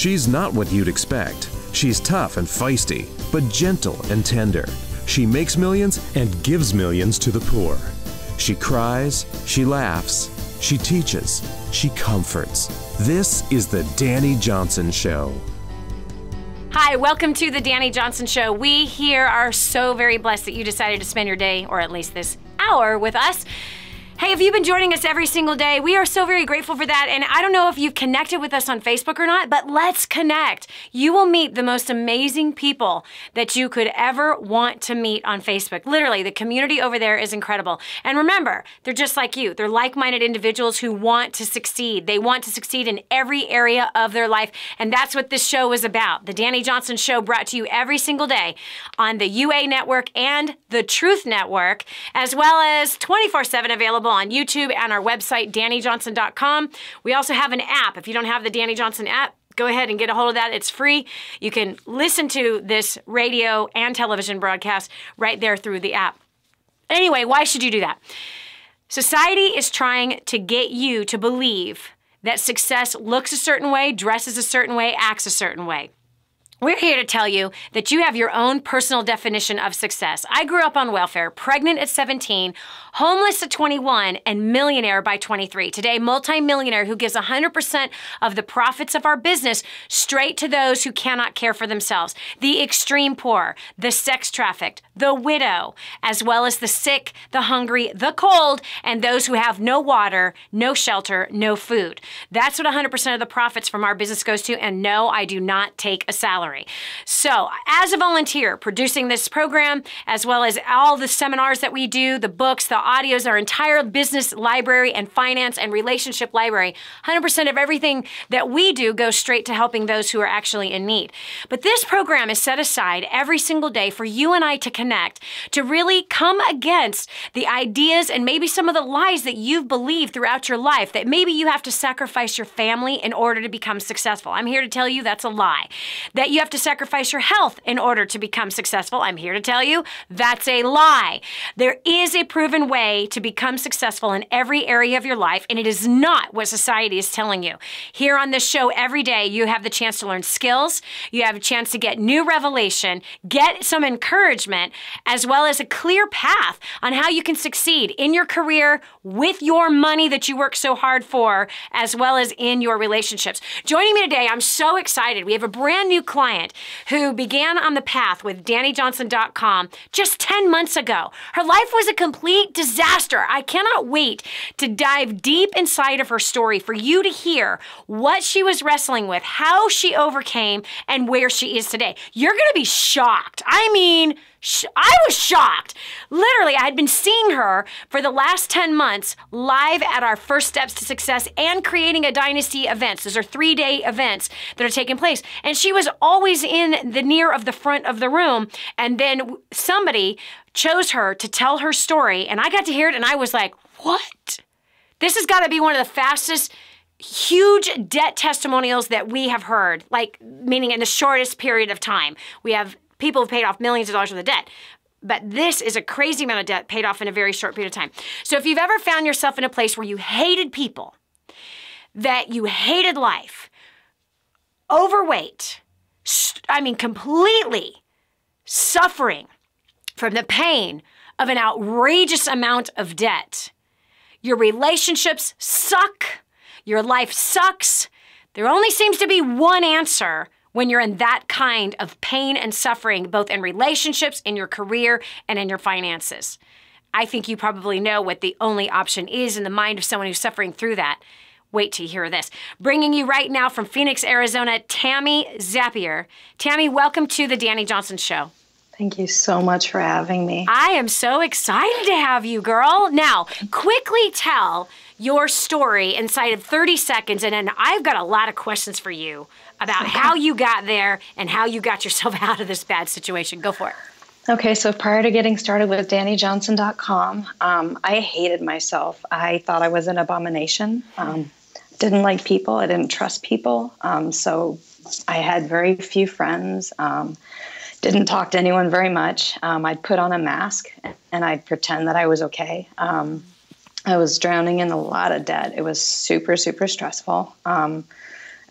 She's not what you'd expect. She's tough and feisty, but gentle and tender. She makes millions and gives millions to the poor. She cries, she laughs, she teaches, she comforts. This is the Dani Johnson Show. Hi, welcome to the Dani Johnson Show. We here are so very blessed that you decided to spend your day, or at least this hour, with us. Hey, have you been joining us every single day? We are so very grateful for that. And I don't know if you've connected with us on Facebook or not, but let's connect. You will meet the most amazing people that you could ever want to meet on Facebook. Literally, the community over there is incredible. And remember, they're just like you. They're like-minded individuals who want to succeed. They want to succeed in every area of their life. And that's what this show is about. The Dani Johnson Show, brought to you every single day on the UA Network and the Truth Network, as well as 24/7 available on YouTube and our website, DaniJohnson.com. We also have an app. If you don't have the Dani Johnson app, go ahead and get a hold of that. It's free. You can listen to this radio and television broadcast right there through the app. Anyway, why should you do that? Society is trying to get you to believe that success looks a certain way, dresses a certain way, acts a certain way. We're here to tell you that you have your own personal definition of success. I grew up on welfare, pregnant at 17, homeless at 21, and millionaire by 23. Today, multi-millionaire who gives 100% of the profits of our business straight to those who cannot care for themselves. The extreme poor, the sex trafficked, the widow, as well as the sick, the hungry, the cold, and those who have no water, no shelter, no food. That's what 100% of the profits from our business goes to, and no, I do not take a salary. So, as a volunteer producing this program, as well as all the seminars that we do, the books, the audios, our entire business library and finance and relationship library, 100% of everything that we do goes straight to helping those who are actually in need. But this program is set aside every single day for you and I to connect, to really come against the ideas and maybe some of the lies that you've believed throughout your life, that maybe you have to sacrifice your family in order to become successful. I'm here to tell you that's a lie. That you have to sacrifice your health in order to become successful. I'm here to tell you that's a lie. There is a proven way to become successful in every area of your life, and it is not what society is telling you. Here on this show every day, you have the chance to learn skills, you have a chance to get new revelation, get some encouragement, as well as a clear path on how you can succeed in your career, with your money that you work so hard for, as well as in your relationships. Joining me today, I'm so excited. We have a brand new client who began on the path with DaniJohnson.com just 10 months ago. Her life was a complete disaster. I cannot wait to dive deep inside of her story for you to hear what she was wrestling with, how she overcame, and where she is today. You're going to be shocked. I mean, I was shocked. Literally, I had been seeing her for the last 10 months live at our First Steps to Success and Creating a Dynasty events. Those are 3-day events that are taking place. And she was always in the near of the front of the room. And then somebody chose her to tell her story. And I got to hear it and I was like, what? This has got to be one of the fastest huge debt testimonials that we have heard, like meaning in the shortest period of time. We have people have paid off millions of dollars worth of debt. But this is a crazy amount of debt paid off in a very short period of time. So if you've ever found yourself in a place where you hated people, that you hated life, overweight, completely suffering from the pain of an outrageous amount of debt, your relationships suck, your life sucks, there only seems to be one answer when you're in that kind of pain and suffering, both in relationships, in your career, and in your finances. I think you probably know what the only option is in the mind of someone who's suffering through that. Wait till you hear this. Bringing you right now from Phoenix, Arizona, Tammy Zappier. Tammy, welcome to the Dani Johnson Show. Thank you so much for having me. I am so excited to have you, girl. Now, quickly tell your story inside of 30 seconds, and then I've got a lot of questions for you about how you got there and how you got yourself out of this bad situation. Go for it. Okay, so prior to getting started with DaniJohnson.com, I hated myself. I thought I was an abomination. Didn't like people. I didn't trust people. So I had very few friends. Didn't talk to anyone very much. I'd put on a mask and I'd pretend that I was okay. I was drowning in a lot of debt. It was super, super stressful.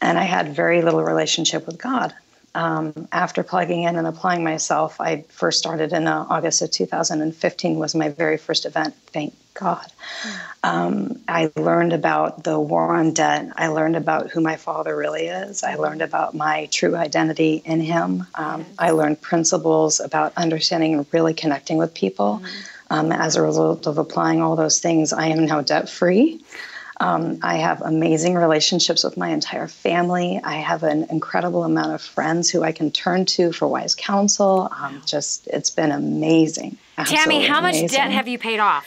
And I had very little relationship with God. After plugging in and applying myself, I first started in August of 2015 was my very first event, thank God. I learned about the war on debt. I learned about who my father really is. I learned about my true identity in him. I learned principles about understanding and really connecting with people. As a result of applying all those things, I am now debt-free. I have amazing relationships with my entire family. I have an incredible amount of friends who I can turn to for wise counsel. It's been amazing. Tammy, how much debt have you paid off?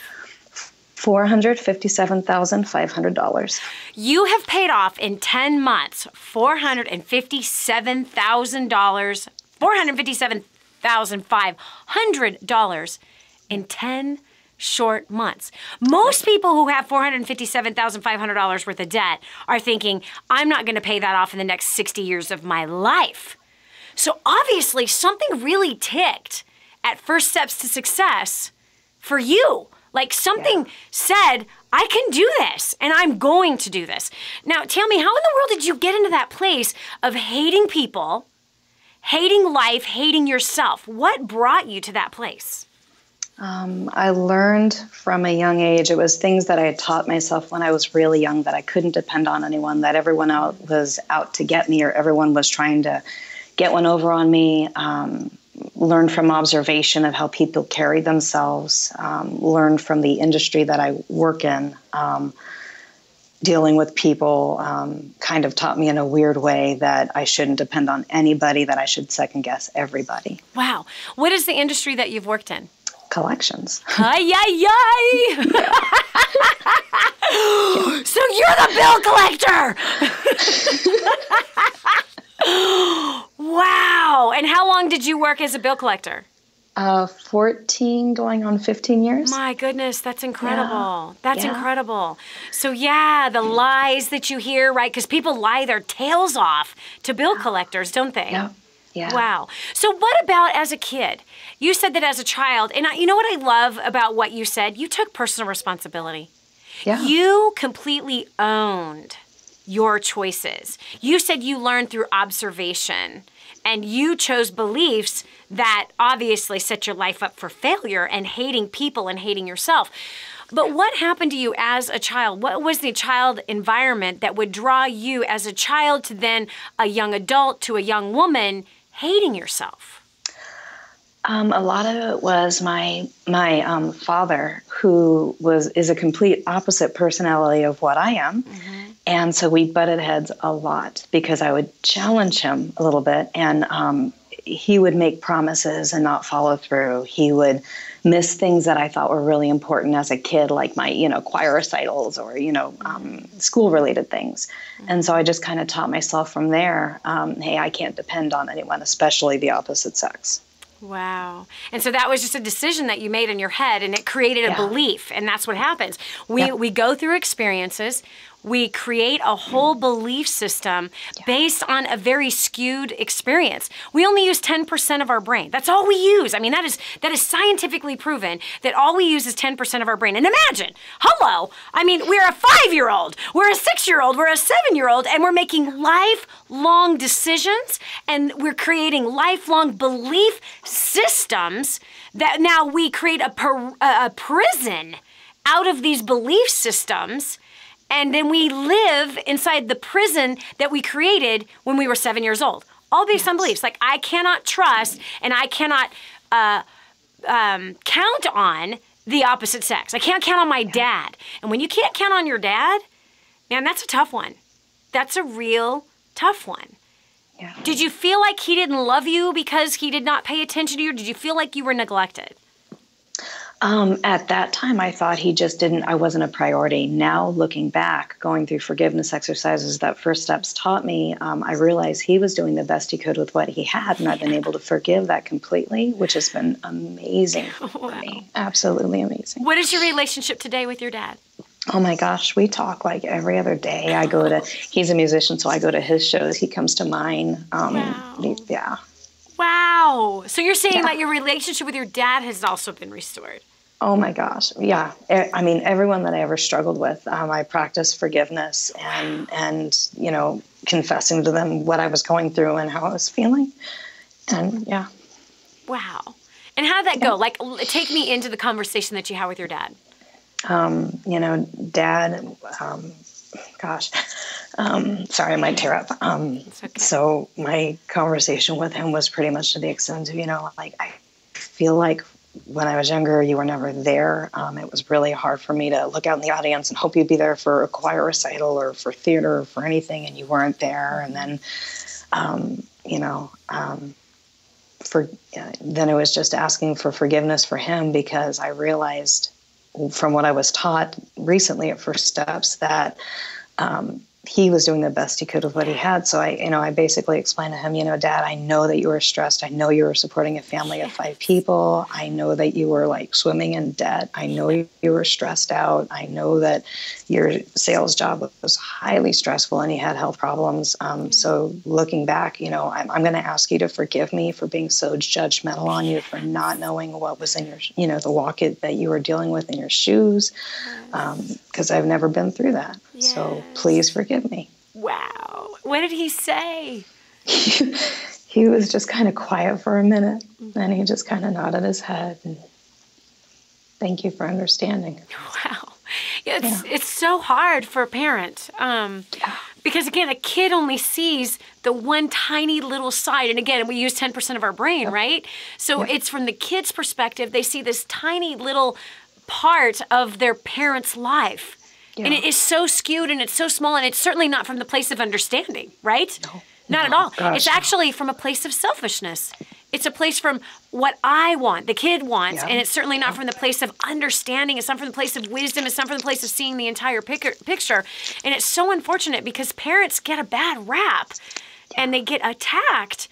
$457,500. You have paid off in 10 months $457,000, $457,500 in 10 short months. Most people who have $457,500 worth of debt are thinking, I'm not going to pay that off in the next 60 years of my life. So obviously something really ticked at First Steps to Success for you. Like something said, I can do this and I'm going to do this. Now, tell me, how in the world did you get into that place of hating people, hating life, hating yourself? What brought you to that place? I learned from a young age. It was things that I had taught myself when I was really young, that I couldn't depend on anyone, that everyone out was out to get me, or everyone was trying to get one over on me. Learned from observation of how people carry themselves. Learned from the industry that I work in. Dealing with people kind of taught me in a weird way that I shouldn't depend on anybody, that I should second guess everybody. Wow. What is the industry that you've worked in? Collections. Ay, ay, ay. So you're the bill collector. Wow. And how long did you work as a bill collector? 14 going on 15 years. My goodness, that's incredible. That's incredible. So the lies that you hear, right? Because people lie their tails off to bill collectors, don't they? Yeah. Yeah. Wow. So what about as a kid? You said that as a child, and you know what I love about what you said? You took personal responsibility. Yeah. You completely owned your choices. You said you learned through observation, and you chose beliefs that obviously set your life up for failure and hating people and hating yourself. But what happened to you as a child? What was the child environment that would draw you as a child to then a young adult to a young woman hating yourself? A lot of it was my father, who is a complete opposite personality of what I am. Mm-hmm. And so we butted heads a lot because I would challenge him a little bit, and he would make promises and not follow through. He would miss things that I thought were really important as a kid, like my, choir recitals or, school-related things. Mm-hmm. And so I just kind of taught myself from there, hey, I can't depend on anyone, especially the opposite sex. Wow. And so that was just a decision that you made in your head, and it created a belief, and that's what happens. We go through experiences. We create a whole belief system based on a very skewed experience. We only use 10% of our brain. That's all we use. I mean, that is scientifically proven that all we use is 10% of our brain. And imagine, we're a 5-year-old, we're a 6-year-old, we're a 7-year-old, and we're making lifelong decisions, and we're creating lifelong belief systems that now we create a prison out of these belief systems. And then we live inside the prison that we created when we were 7 years old. All based on beliefs. Like, I cannot trust and I cannot count on the opposite sex. I can't count on my dad. And when you can't count on your dad, man, that's a tough one. That's a real tough one. Yeah. Did you feel like he didn't love you because he did not pay attention to you? Or did you feel like you were neglected? At that time, I thought I wasn't a priority. Now, looking back, going through forgiveness exercises that First Steps taught me, I realized he was doing the best he could with what he had, and I've been able to forgive that completely, which has been amazing for me. Absolutely amazing. What is your relationship today with your dad? Oh my gosh, we talk like every other day. He's a musician, so I go to his shows. He comes to mine. Wow. Yeah. Wow. So you're saying that your relationship with your dad has also been restored? Oh my gosh. Yeah. I mean, everyone that I ever struggled with, I practiced forgiveness and, you know, confessing to them what I was going through and how I was feeling. And yeah. Wow. And how'd that go? Like, take me into the conversation that you had with your dad. You know, Dad, sorry, I might tear up. It's okay. So my conversation with him was pretty much to the extent of, you know, like, I feel like when I was younger, you were never there. It was really hard for me to look out in the audience and hope you'd be there for a choir recital or for theater or for anything, and you weren't there. And then, then it was just asking for forgiveness for him, because I realized from what I was taught recently at First Steps that he was doing the best he could with what he had. So I basically explained to him, you know, Dad, I know that you were stressed. I know you were supporting a family of 5 people. I know that you were like swimming in debt. I know you were stressed out. I know that your sales job was highly stressful and you had health problems. So looking back, you know, I'm going to ask you to forgive me for being so judgmental on you, for not knowing what was in your, you know, the walk that you were dealing with in your shoes. Because I've never been through that. Yes. So please forgive me. Wow. What did he say? He was just kind of quiet for a minute. And he just kind of nodded his head. And thank you for understanding. Wow. Yeah, it's so hard for a parent. Because, again, a kid only sees the one tiny little side. And, again, we use 10% of our brain, right? So it's from the kid's perspective. They see this tiny little part of their parent's life. Yeah. And it is so skewed and it's so small, and it's certainly not from the place of understanding, right? No. Not at all. Gosh. It's actually from a place of selfishness. It's a place from what I want, the kid wants, and it's certainly not from the place of understanding. It's not from the place of wisdom. It's not from the place of seeing the entire picture. And it's so unfortunate because parents get a bad rap and they get attacked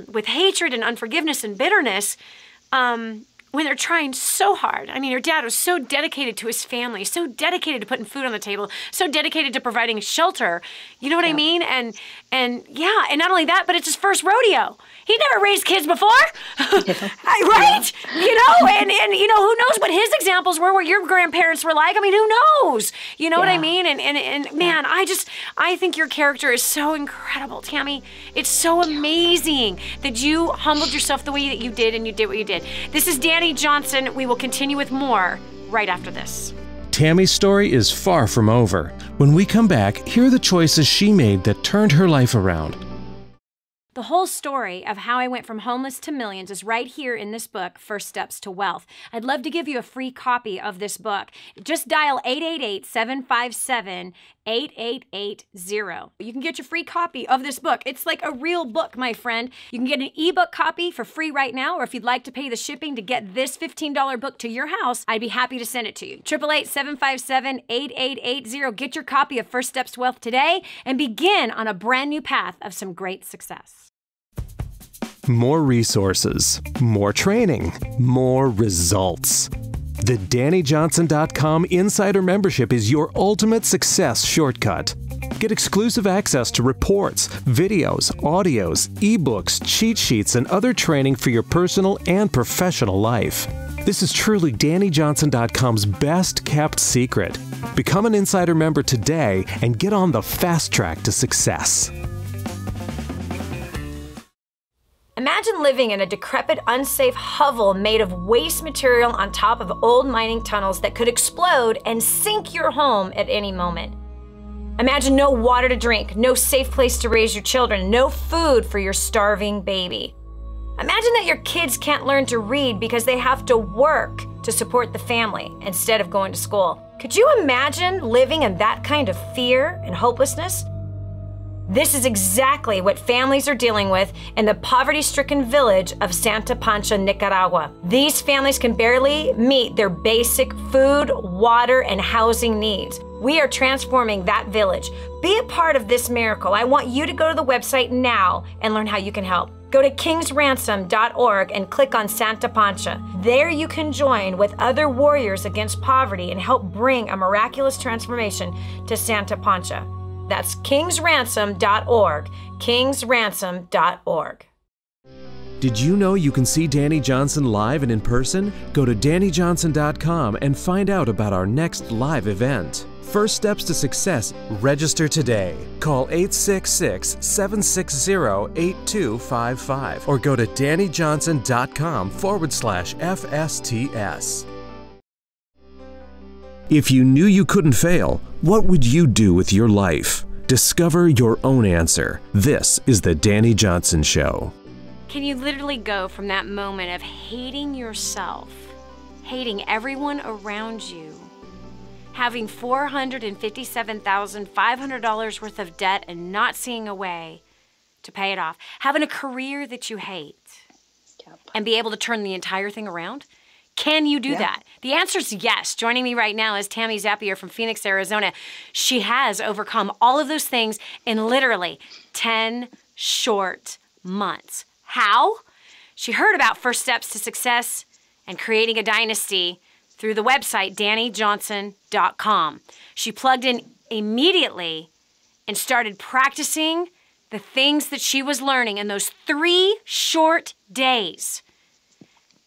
with hatred and unforgiveness and bitterness when they're trying so hard. I mean, your dad was so dedicated to his family, so dedicated to putting food on the table, so dedicated to providing shelter. You know what I mean? And not only that, but it's his first rodeo. He never raised kids before, right? You know, and you know, who knows what his examples were, what your grandparents were like. I mean, who knows? You know what I mean? And man, I think your character is so incredible, Tammy. It's so amazing that you humbled yourself the way that you did, and you did what you did. This is Dani Johnson. We will continue with more right after this. Tammy's story is far from over. When we come back, hear the choices she made that turned her life around. The whole story of how I went from homeless to millions is right here in this book, First Steps to Wealth. I'd love to give you a free copy of this book. Just dial 888-757-8880. You can get your free copy of this book. It's like a real book, my friend. You can get an ebook copy for free right now, or if you'd like to pay the shipping to get this $15 book to your house, I'd be happy to send it to you. 888-757-8880. Get your copy of First Steps to Wealth today and begin on a brand new path of some great success. More resources, more training, more results. The DaniJohnson.com Insider Membership is your ultimate success shortcut. Get exclusive access to reports, videos, audios, ebooks, cheat sheets, and other training for your personal and professional life. This is truly DaniJohnson.com's best kept secret. Become an Insider member today and get on the fast track to success. Imagine living in a decrepit, unsafe hovel made of waste material on top of old mining tunnels that could explode and sink your home at any moment. Imagine no water to drink, no safe place to raise your children, no food for your starving baby. Imagine that your kids can't learn to read because they have to work to support the family instead of going to school. Could you imagine living in that kind of fear and hopelessness? This is exactly what families are dealing with in the poverty-stricken village of Santa Pancha, Nicaragua. These families can barely meet their basic food, water, and housing needs. We are transforming that village. Be a part of this miracle. I want you to go to the website now and learn how you can help. Go to kingsransom.org and click on Santa Pancha. There you can join with other warriors against poverty and help bring a miraculous transformation to Santa Pancha. That's kingsransom.org, kingsransom.org. Did you know you can see Dani Johnson live and in person? Go to DaniJohnson.com and find out about our next live event. First Steps to Success. Register today. Call 866-760-8255 or go to DaniJohnson.com/FSTS. If you knew you couldn't fail, what would you do with your life? Discover your own answer. This is the Dani Johnson Show. Can you literally go from that moment of hating yourself, hating everyone around you, having $457,500 worth of debt and not seeing a way to pay it off, having a career that you hate, and be able to turn the entire thing around? Can you do that? The answer is yes. Joining me right now is Tammy Zappier from Phoenix, Arizona. She has overcome all of those things in literally 10 short months. How? She heard about First Steps to Success and creating a dynasty through the website DaniJohnson.com. She plugged in immediately and started practicing the things that she was learning in those 3 short days.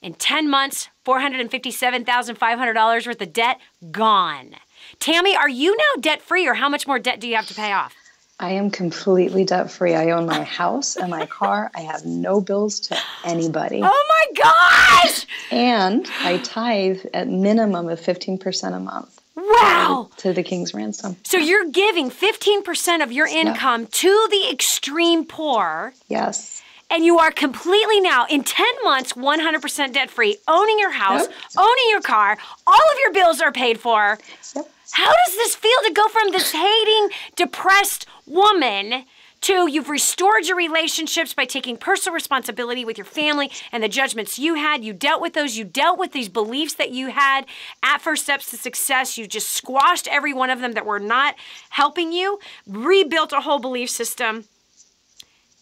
In 10 months, $457,500 worth of debt gone. Tammy, are you now debt-free, or how much more debt do you have to pay off? I am completely debt-free. I own my house and my car. I have no bills to anybody. Oh my gosh! And I tithe at minimum of 15% a month. Wow! To the King's ransom. So you're giving 15% of your income to the extreme poor. Yes. And you are completely now, in 10 months, 100% debt-free, owning your house, owning your car, all of your bills are paid for. Yep. How does this feel to go from this hating, depressed woman to you've restored your relationships by taking personal responsibility with your family and the judgments you had? You dealt with those. You dealt with these beliefs that you had at First Steps to Success. You just squashed every one of them that were not helping you, rebuilt a whole belief system,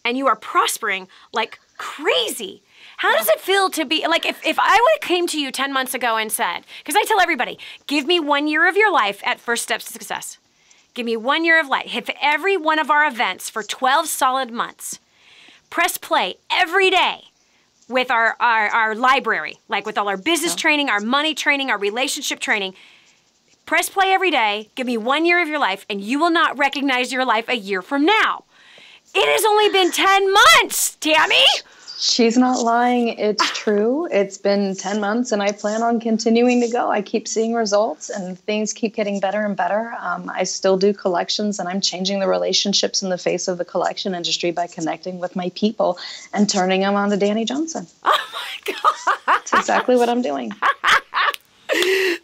and you are prospering like crazy. How does it feel to be, like, if I would have came to you 10 months ago and said, because I tell everybody, give me 1 year of your life at First Steps to Success. Give me 1 year of life. If every one of our events for 12 solid months, press play every day with our library, like with all our business training, our money training, our relationship training. Press play every day, give me 1 year of your life, and you will not recognize your life a year from now. It has only been 10 months, Tammy. She's not lying. It's true. It's been 10 months, and I plan on continuing to go. I keep seeing results, and things keep getting better and better. I still do collections, and I'm changing the relationships in the face of the collection industry by connecting with my people and turning them on to Dani Johnson. Oh, my God. That's exactly what I'm doing.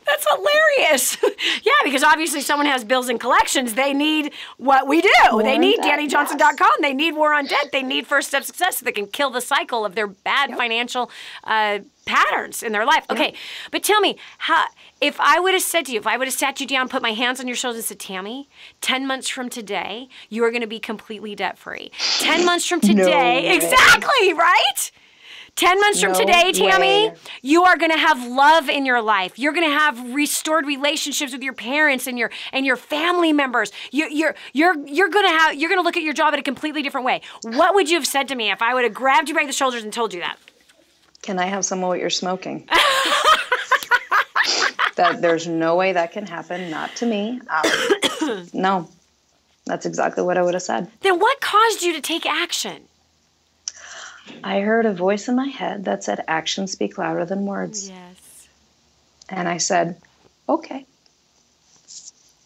That's hilarious. Yeah, because obviously someone has bills and collections. They need what we do. They need DaniJohnson.com. Yes. They need War on Debt. They need First Step Success so they can kill the cycle of their bad financial patterns in their life. Okay, but tell me, if I would have said to you, if I would have sat you down, put my hands on your shoulders and said, Tammy, 10 months from today, you are going to be completely debt-free. 10 months from today, exactly, right? 10 months from today, Tammy, you are going to have love in your life. You're going to have restored relationships with your parents and your family members. You're going to look at your job in a completely different way. What would you have said to me if I would have grabbed you by the shoulders and told you that? Can I have some of what you're smoking? That there's no way that can happen. Not to me. No, that's exactly what I would have said. Then what caused you to take action? I heard a voice in my head that said, actions speak louder than words. Yes. And I said, okay.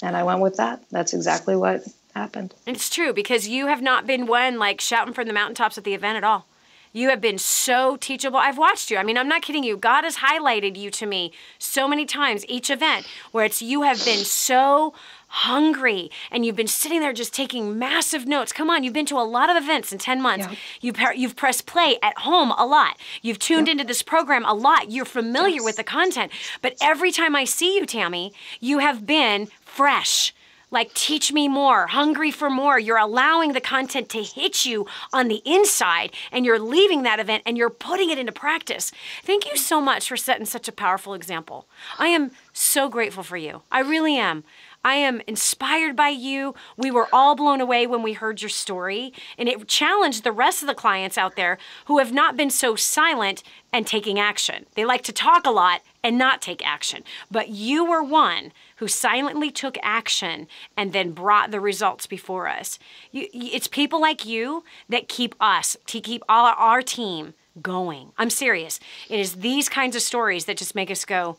And I went with that. That's exactly what happened. It's true, because you have not been one like shouting from the mountaintops at the event at all. You have been so teachable. I've watched you. I mean, I'm not kidding you. God has highlighted you to me so many times each event where it's you have been so hungry and you've been sitting there just taking massive notes. Come on, you've been to a lot of events in 10 months. Yeah. You've pressed play at home a lot. You've tuned into this program a lot. You're familiar with the content. But every time I see you, Tammy, you have been fresh. Like, teach me more, hungry for more. You're allowing the content to hit you on the inside, and you're leaving that event, and you're putting it into practice. Thank you so much for setting such a powerful example. I am so grateful for you. I really am. I am inspired by you. We were all blown away when we heard your story, and it challenged the rest of the clients out there who have not been so silent and taking action. They like to talk a lot and not take action. But you were one who silently took action and then brought the results before us. It's people like you that keep us, to keep all our team going. I'm serious. It is these kinds of stories that just make us go,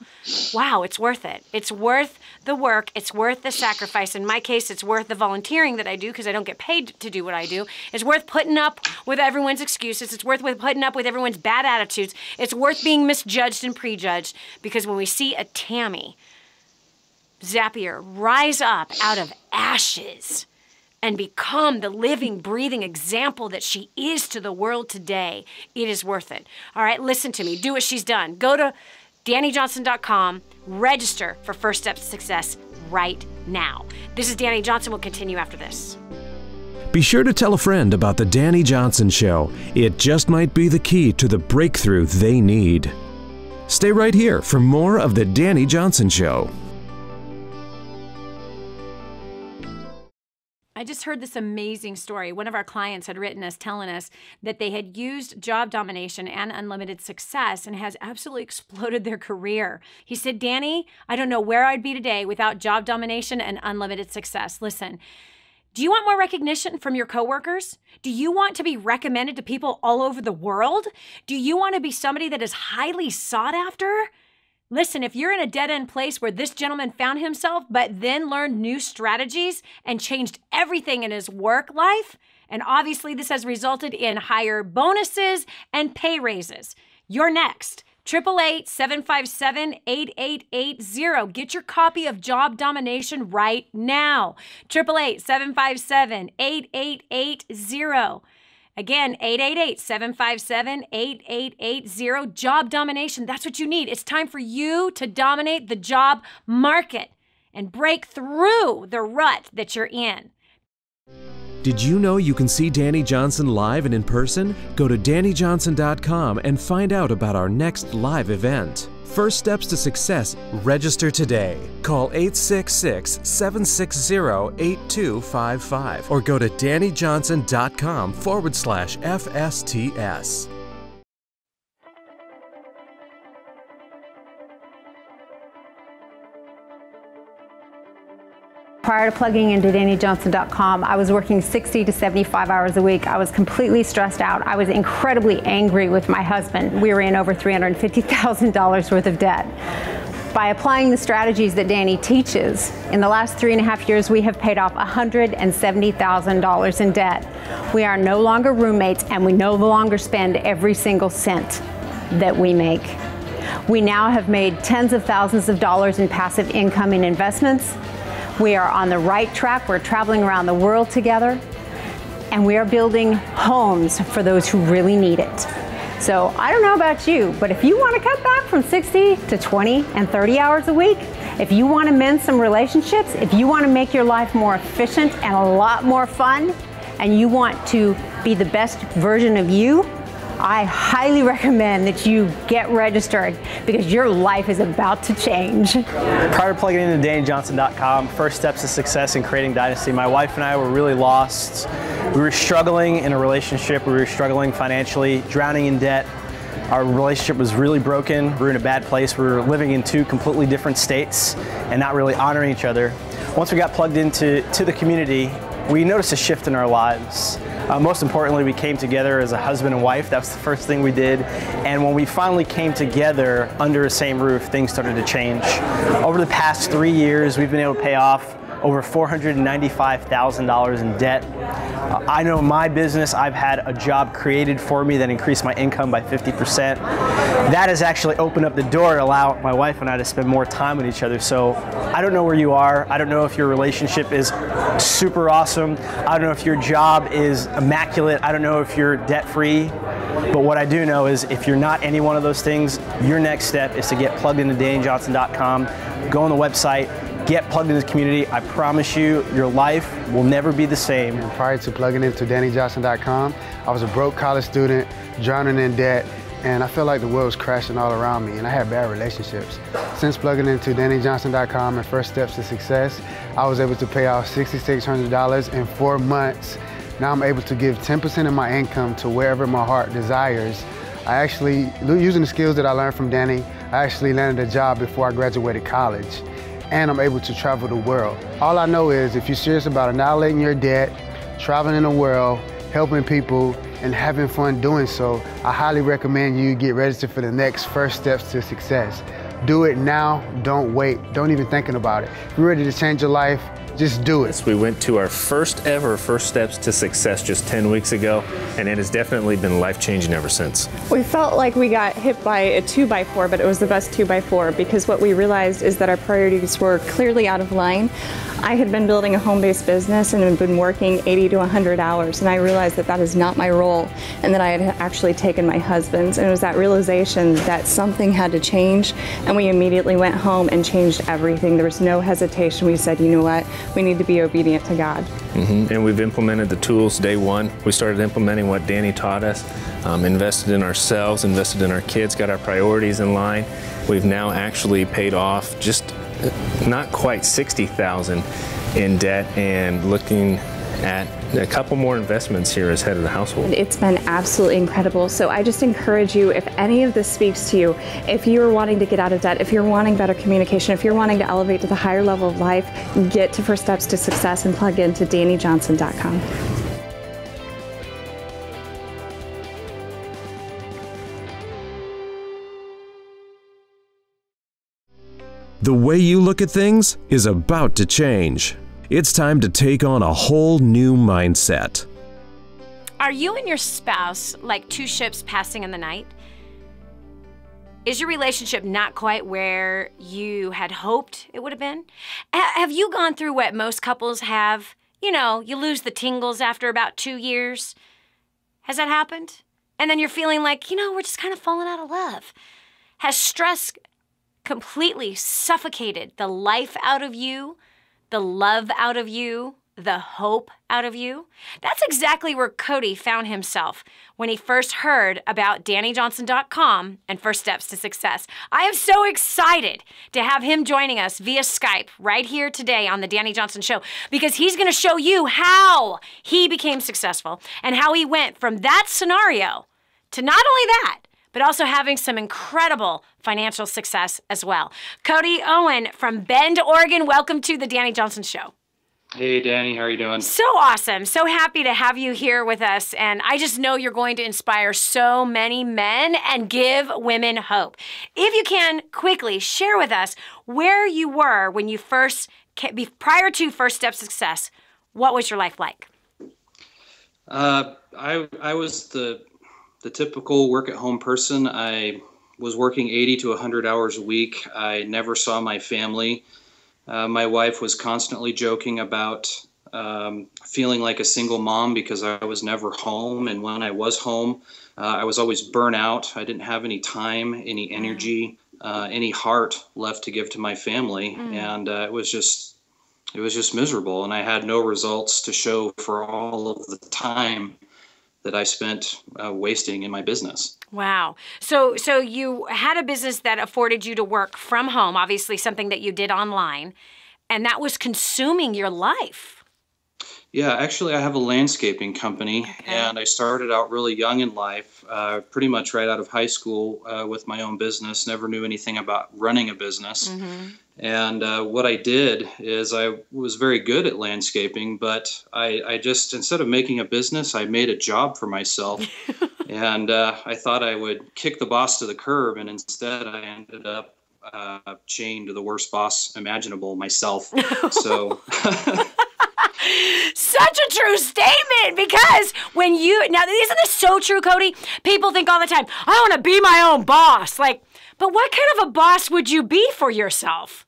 wow, it's worth it. It's worth the work. It's worth the sacrifice. In my case, it's worth the volunteering that I do because I don't get paid to do what I do. It's worth putting up with everyone's excuses. It's worth putting up with everyone's bad attitudes. It's worth being misjudged and prejudged, because when we see a Tammy Zappier rise up out of ashes and become the living, breathing example that she is to the world today, it is worth it. All right, listen to me. Do what she's done. Go to DaniJohnson.com, register for First Steps to Success right now. This is Dani Johnson. We'll continue after this. Be sure to tell a friend about the Dani Johnson Show. It just might be the key to the breakthrough they need. Stay right here for more of the Dani Johnson Show. I just heard this amazing story. One of our clients had written us telling us that they had used job domination and unlimited success and has absolutely exploded their career. He said, Dani, I don't know where I'd be today without job domination and unlimited success. Listen, do you want more recognition from your coworkers? Do you want to be recommended to people all over the world? Do you want to be somebody that is highly sought after? Listen, if you're in a dead-end place where this gentleman found himself, but then learned new strategies and changed everything in his work life, and obviously this has resulted in higher bonuses and pay raises, you're next. 888-757-8880. Get your copy of Job Domination right now. 888-757-8880. Again, 888-757-8880. Job domination. That's what you need. It's time for you to dominate the job market and break through the rut that you're in. Did you know you can see Dani Johnson live and in person? Go to DaniJohnson.com and find out about our next live event. First Steps to Success. Register today. Call 866-760-8255 or go to DaniJohnson.com/FSTS. Prior to plugging into DaniJohnson.com, I was working 60 to 75 hours a week. I was completely stressed out. I was incredibly angry with my husband. We were in over $350,000 worth of debt. By applying the strategies that Dani teaches, in the last 3.5 years, we have paid off $170,000 in debt. We are no longer roommates, and we no longer spend every single cent that we make. We now have made tens of thousands of dollars in passive income in investments. We are on the right track. We're traveling around the world together, and we are building homes for those who really need it. So I don't know about you, but if you want to cut back from 60 to 20 and 30 hours a week, if you want to mend some relationships, if you want to make your life more efficient and a lot more fun, and you want to be the best version of you, I highly recommend that you get registered, because your life is about to change. Prior to plugging into DaniJohnson.com, First Steps to Success in Creating Dynasty, my wife and I were really lost. We were struggling in a relationship. We were struggling financially, drowning in debt. Our relationship was really broken. We were in a bad place. We were living in two completely different states and not really honoring each other. Once we got plugged into the community, we noticed a shift in our lives. Most importantly, we came together as a husband and wife. That was the first thing we did. And when we finally came together under the same roof, things started to change. Over the past 3 years, we've been able to pay off over $495,000 in debt. I know in my business, I've had a job created for me that increased my income by 50%. That has actually opened up the door to allow my wife and I to spend more time with each other. So I don't know where you are. I don't know if your relationship is super awesome. I don't know if your job is immaculate. I don't know if you're debt-free. But what I do know is if you're not any one of those things, your next step is to get plugged into DaniJohnson.com, go on the website, get plugged into the community. I promise you, your life will never be the same. Prior to plugging into DaniJohnson.com, I was a broke college student, drowning in debt, and I felt like the world was crashing all around me, and I had bad relationships. Since plugging into DaniJohnson.com and First Steps to Success, I was able to pay off $6,600 in 4 months. Now I'm able to give 10% of my income to wherever my heart desires. I actually, using the skills that I learned from Dani, I actually landed a job before I graduated college, and I'm able to travel the world. All I know is if you're serious about annihilating your debt, traveling in the world, helping people, and having fun doing so, I highly recommend you get registered for the next First Steps to Success. Do it now, don't wait, don't even thinking about it. If you're ready to change your life, just do it. We went to our first ever First Steps to Success just 10 weeks ago, and it has definitely been life-changing ever since. We felt like we got hit by a 2x4, but it was the best 2x4 because what we realized is that our priorities were clearly out of line. I had been building a home-based business and had been working 80 to 100 hours, and I realized that that is not my role, and that I had actually taken my husband's, and it was that realization that something had to change, and we immediately went home and changed everything. There was no hesitation. We said, you know what, we need to be obedient to God. And we've implemented the tools day one. We started implementing what Dani taught us, invested in ourselves, invested in our kids, got our priorities in line. We've now actually paid off just not quite $60,000 in debt, and looking at a couple more investments here as head of the household. It's been absolutely incredible. So I just encourage you, if any of this speaks to you, if you're wanting to get out of debt, if you're wanting better communication, if you're wanting to elevate to the higher level of life, get to First Steps to Success and plug into DaniJohnson.com. The way you look at things is about to change. It's time to take on a whole new mindset. Are you and your spouse like two ships passing in the night? Is your relationship not quite where you had hoped it would have been? Have you gone through what most couples have? You know, you lose the tingles after about 2 years. Has that happened? And then you're feeling like, you know, we're just kind of falling out of love. Has stress completely suffocated the life out of you, the love out of you, the hope out of you? That's exactly where Cody found himself when he first heard about DaniJohnson.com and First Steps to Success. I am so excited to have him joining us via Skype right here today on the Dani Johnson Show, because he's going to show you how he became successful and how he went from that scenario to not only that, but also having some incredible financial success as well. Cody, Owen from Bend, Oregon, welcome to the Dani Johnson Show. Hey, Dani, how are you doing? So awesome. So happy to have you here with us. And I just know you're going to inspire so many men and give women hope. If you can, quickly share with us where you were when you first, prior to First Step Success. What was your life like? I was the typical work-at-home person. I was working 80 to 100 hours a week. I never saw my family. My wife was constantly joking about feeling like a single mom because I was never home. And when I was home, I was always burnt out. I didn't have any time, any energy, any heart left to give to my family. And it was just miserable. And I had no results to show for all of the time that I spent wasting in my business. Wow. So you had a business that afforded you to work from home, obviously something that you did online, and that was consuming your life. Yeah, actually I have a landscaping company, and I started out really young in life, pretty much right out of high school with my own business, never knew anything about running a business. And what I did is I was very good at landscaping, but I just, instead of making a business, I made a job for myself. And I thought I would kick the boss to the curb, and instead I ended up chained to the worst boss imaginable, myself. So... Such a true statement, because when you, now isn't this so true, Cody? People think all the time, I want to be my own boss. Like, but what kind of a boss would you be for yourself?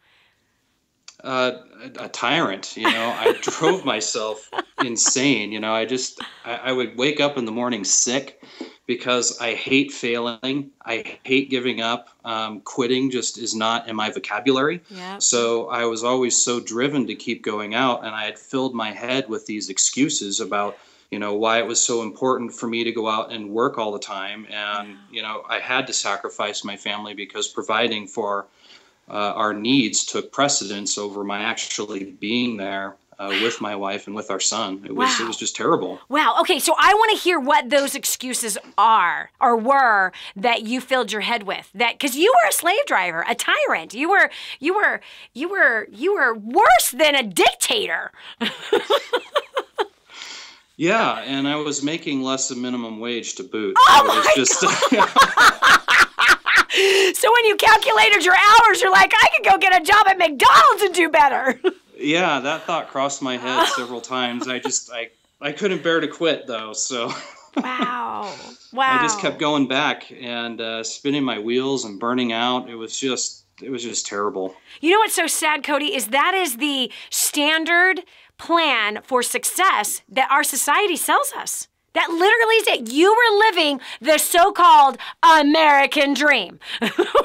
A tyrant, you know. I drove myself insane, you know. I would wake up in the morning sick because I hate failing. I hate giving up. Quitting just is not in my vocabulary. Yep. So I was always so driven to keep going out, and I had filled my head with these excuses about, why it was so important for me to go out and work all the time. And, I had to sacrifice my family because providing for our needs took precedence over my actually being there with my wife and with our son. It was just terrible. Wow. Okay, so I want to hear what those excuses are or were that you filled your head with. That because you were a slave driver, a tyrant. You were worse than a dictator. Yeah, and I was making less than minimum wage to boot. Oh my God. So when you calculated your hours, you're like, I could go get a job at McDonald's and do better. Yeah, that thought crossed my head several times. I couldn't bear to quit, though, so. Wow. I just kept going back and spinning my wheels and burning out. It was just terrible. You know what's so sad, Cody, is that is the standard plan for success that our society sells us. That literally is it. You were living the so-called American dream,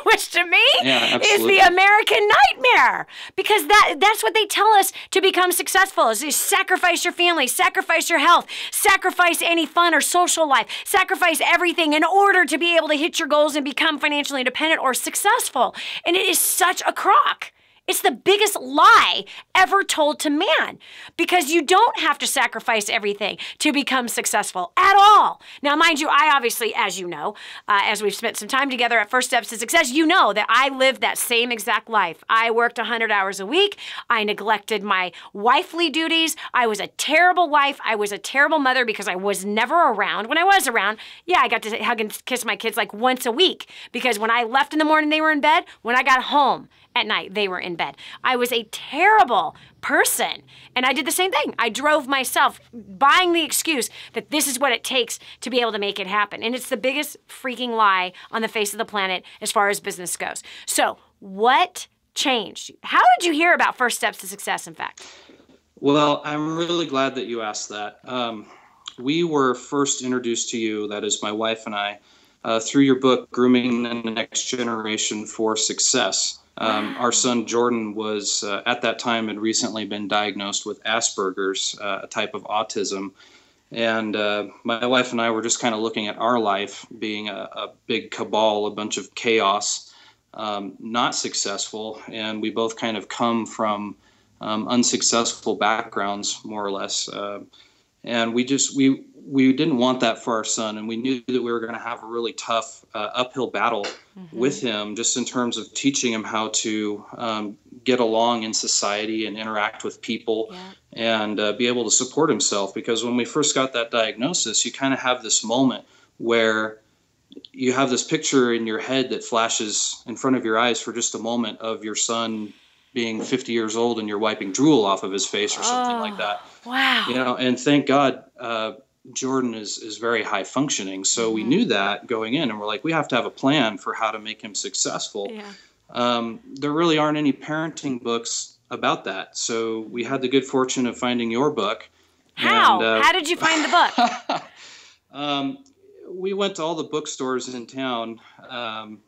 which to me is the American nightmare. Because that's what they tell us to become successful is you sacrifice your family, sacrifice your health, sacrifice any fun or social life, sacrifice everything in order to be able to hit your goals and become financially independent or successful. And it is such a crock. It's the biggest lie ever told to man because you don't have to sacrifice everything to become successful at all. Now, mind you, I obviously, as you know, as we've spent some time together at First Steps to Success, you know that I lived that same exact life. I worked 100 hours a week. I neglected my wifely duties. I was a terrible wife. I was a terrible mother because I was never around. When I was around, I got to hug and kiss my kids like once a week because when I left in the morning, they were in bed. When I got home, at night, they were in bed. I was a terrible person. And I did the same thing. I drove myself, buying the excuse that this is what it takes to be able to make it happen. And it's the biggest freaking lie on the face of the planet as far as business goes. So what changed? How did you hear about First Steps to Success, in fact? Well, I'm really glad that you asked that. We were first introduced to you, that is my wife and I, through your book, Grooming the Next Generation for Success. Our son Jordan was at that time had recently been diagnosed with Asperger's, a type of autism. And my wife and I were just kind of looking at our life being a big cabal, a bunch of chaos, not successful. And we both kind of come from unsuccessful backgrounds, more or less. And we didn't want that for our son. And we knew that we were going to have a really tough uphill battle with him, just in terms of teaching him how to get along in society and interact with people and be able to support himself. Because when we first got that diagnosis, you kind of have this moment where you have this picture in your head that flashes in front of your eyes for just a moment of your son being 50 years old and you're wiping drool off of his face or something like that. Wow. And thank God Jordan is very high functioning. So we knew that going in, and we're like, we have to have a plan for how to make him successful. There really aren't any parenting books about that. So we had the good fortune of finding your book. How? How did you find the book? We went to all the bookstores in town,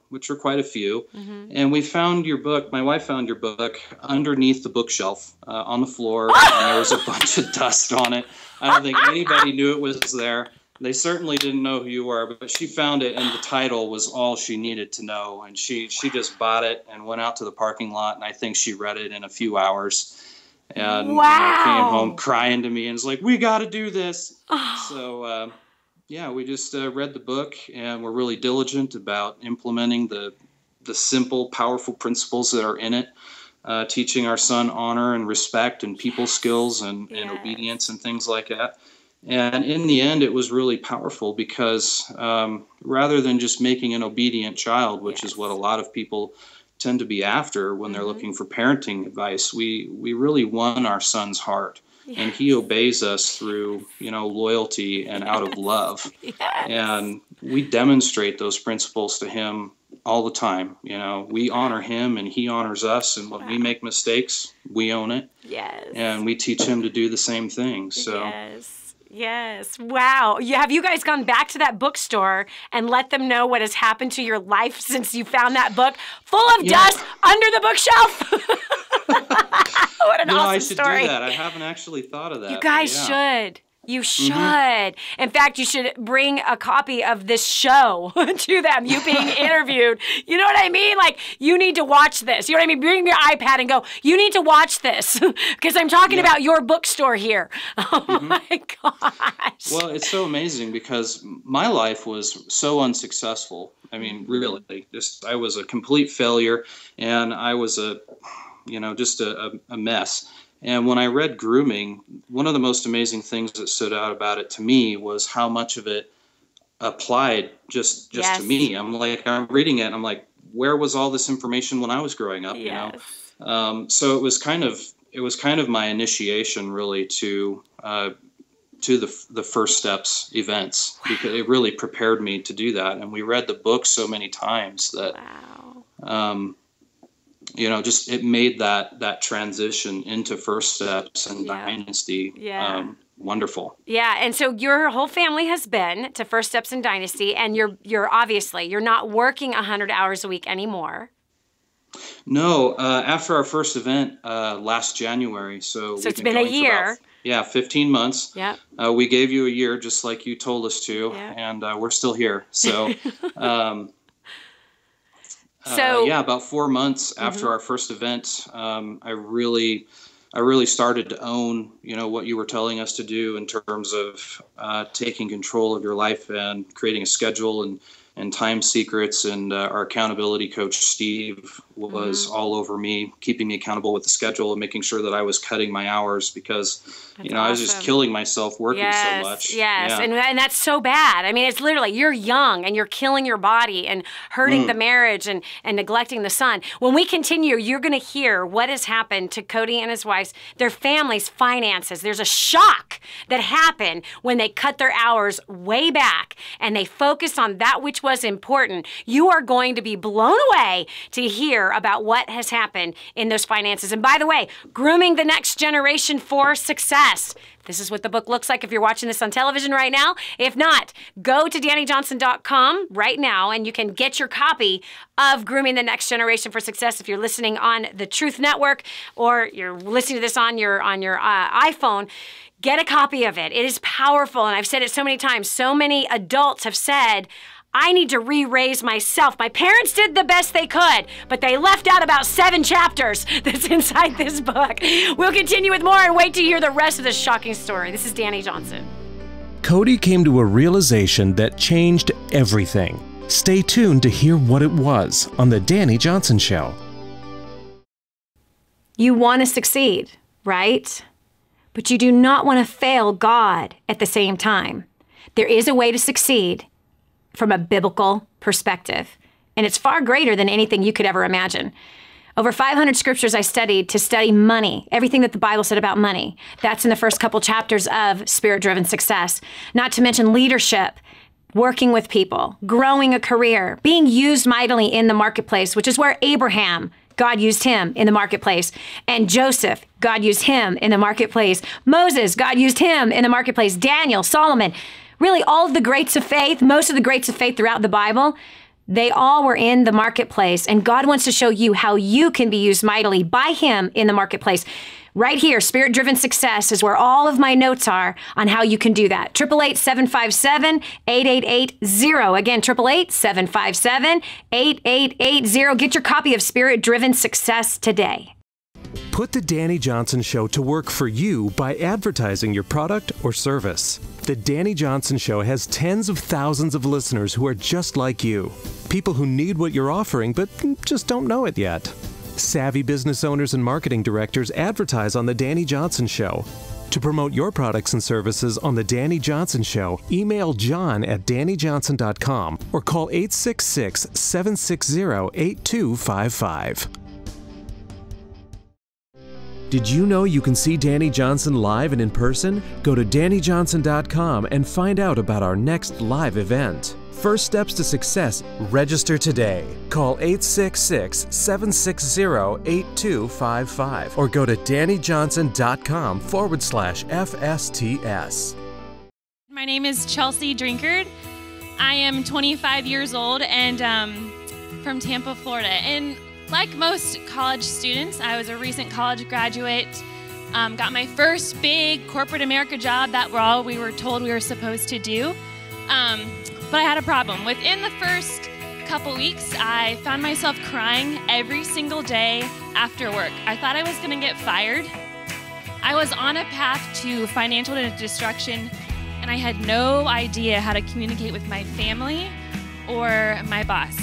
which were quite a few, and we found your book. My wife found your book underneath the bookshelf on the floor, and there was a bunch of dust on it. I don't think anybody knew it was there. They certainly didn't know who you were, but she found it, and the title was all she needed to know, and she just bought it and went out to the parking lot, and I think she read it in a few hours. And came home crying to me and was like, we got to do this. So, we just read the book, and we're really diligent about implementing the simple, powerful principles that are in it, teaching our son honor and respect and people skills and obedience and things like that. And in the end, it was really powerful because rather than just making an obedient child, which is what a lot of people tend to be after when they're looking for parenting advice, we really won our son's heart. And he obeys us through, loyalty and out of love. And we demonstrate those principles to him all the time. We honor him and he honors us. And when we make mistakes, we own it. And we teach him to do the same thing. So. Yes. Wow. Have you guys gone back to that bookstore and let them know what has happened to your life since you found that book full of dust under the bookshelf? What an awesome I should story. do that. I haven't actually thought of that. You guys should. You should. In fact, you should bring a copy of this show to them, you being interviewed. You know what I mean? Like, you need to watch this. You know what I mean? Bring your iPad and go, you need to watch this because I'm talking about your bookstore here. Oh, my gosh. Well, it's so amazing because my life was so unsuccessful. I mean, really, I was a complete failure, and I was just a mess. And when I read Grooming, one of the most amazing things that stood out about it to me was how much of it applied just to me. I'm reading it and I'm like, where was all this information when I was growing up? Yes. You know? So it was kind of my initiation really to the First Steps events, because it really prepared me to do that. And we read the book so many times that, it made that transition into First Steps and Dynasty wonderful. Yeah, and so your whole family has been to First Steps and Dynasty, and you're obviously not working 100 hours a week anymore. No, after our first event last January, so it's been a year. 15 months. Yeah. We gave you a year just like you told us to, and we're still here. So. About 4 months after our first event, I really started to own, what you were telling us to do in terms of taking control of your life and creating a schedule and time secrets. And our accountability coach, Steve, was all over me, keeping me accountable with the schedule and making sure that I was cutting my hours because, I was just killing myself working so much. Yes, yeah. And that's so bad. I mean, it's literally, you're young and you're killing your body and hurting the marriage and neglecting the son. When we continue, you're going to hear what has happened to Cody and his wife's, their family's finances. There's a shock that happened when they cut their hours way back and they focus on that which was important. You are going to be blown away to hear about what has happened in those finances. And by the way, grooming the next generation for success. This is what the book looks like if you're watching this on television right now. If not, go to DaniJohnson.com right now and you can get your copy of Grooming the Next Generation for Success if you're listening on the Truth Network or you're listening to this on your iPhone. Get a copy of it. It is powerful, and I've said it so many times. So many adults have said, I need to re-raise myself. My parents did the best they could, but they left out about 7 chapters that's inside this book. We'll continue with more and wait to hear the rest of this shocking story. This is Dani Johnson. Cody came to a realization that changed everything. Stay tuned to hear what it was on The Dani Johnson Show. You want to succeed, right? But you do not want to fail God at the same time. There is a way to succeed from a biblical perspective, and it's far greater than anything you could ever imagine. Over 500 scriptures I studied to study money, everything that the Bible said about money. That's in the first couple chapters of Spirit-Driven Success. Not to mention leadership, working with people, growing a career, being used mightily in the marketplace, which is where Abraham, God used him in the marketplace. And Joseph, God used him in the marketplace. Moses, God used him in the marketplace. Daniel, Solomon, really all of the greats of faith, most of the greats of faith throughout the Bible, they all were in the marketplace. And God wants to show you how you can be used mightily by him in the marketplace. Right here, Spirit-Driven Success is where all of my notes are on how you can do that. 888-757-8880. Again, 888-757-8880. Get your copy of Spirit-Driven Success today. Put the Dani Johnson Show to work for you by advertising your product or service. The Dani Johnson Show has tens of thousands of listeners who are just like you. People who need what you're offering but just don't know it yet. Savvy business owners and marketing directors advertise on The Dani Johnson Show. To promote your products and services on The Dani Johnson Show, email john@DaniJohnson.com or call 866-760-8255. Did you know you can see Dani Johnson live and in person? Go to DaniJohnson.com and find out about our next live event. First Steps to Success. Register today. Call 866-760-8255 or go to DaniJohnson.com/FSTS. My name is Chelsea Drinkard. I am 25 years old and from Tampa, Florida. And like most college students, I was a recent college graduate, got my first big corporate America job that we were told we were supposed to do. But I had a problem. Within the first couple weeks, I found myself crying every single day after work. I thought I was going to get fired. I was on a path to financial destruction, and I had no idea how to communicate with my family or my boss.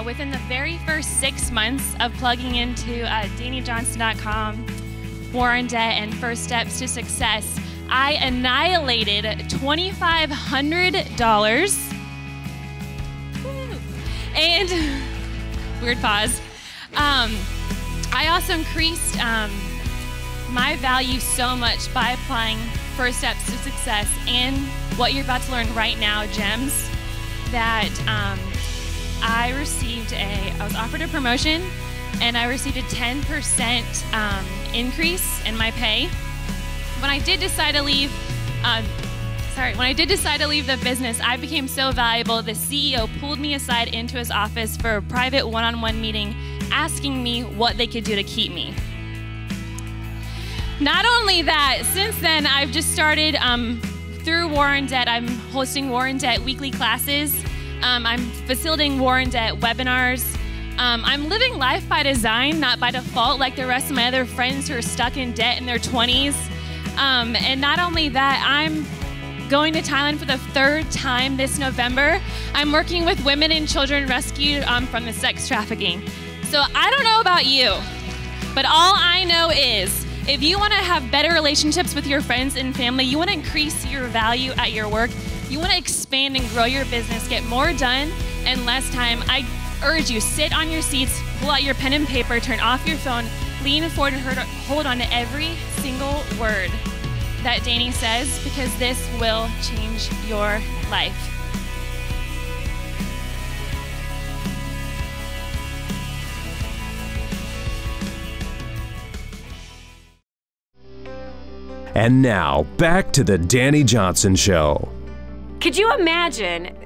Within the very first 6 months of plugging into DaniJohnson.com, War on Debt, and First Steps to Success, I annihilated $2,500. And, weird pause. I also increased my value so much by applying First Steps to Success and what you're about to learn right now, gems, that I was offered a promotion, and I received a 10% increase in my pay. When I did decide to leave, the business, I became so valuable. The CEO pulled me aside into his office for a private one-on-one meeting, asking me what they could do to keep me. Not only that, since then I've just started through War on Debt. I'm hosting War on Debt weekly classes. I'm facilitating War on Debt webinars. I'm living life by design, not by default, like the rest of my other friends who are stuck in debt in their 20s. And not only that, I'm going to Thailand for the 3rd time this November. I'm working with women and children rescued from the sex trafficking. So I don't know about you, but all I know is if you want to have better relationships with your friends and family, you want to increase your value at your work, you want to expand and grow your business, get more done in less time, I urge you, sit on your seats, pull out your pen and paper, turn off your phone, lean forward and hold on to every single word that Dani says, because this will change your life. And now, back to the Dani Johnson Show. Could you imagine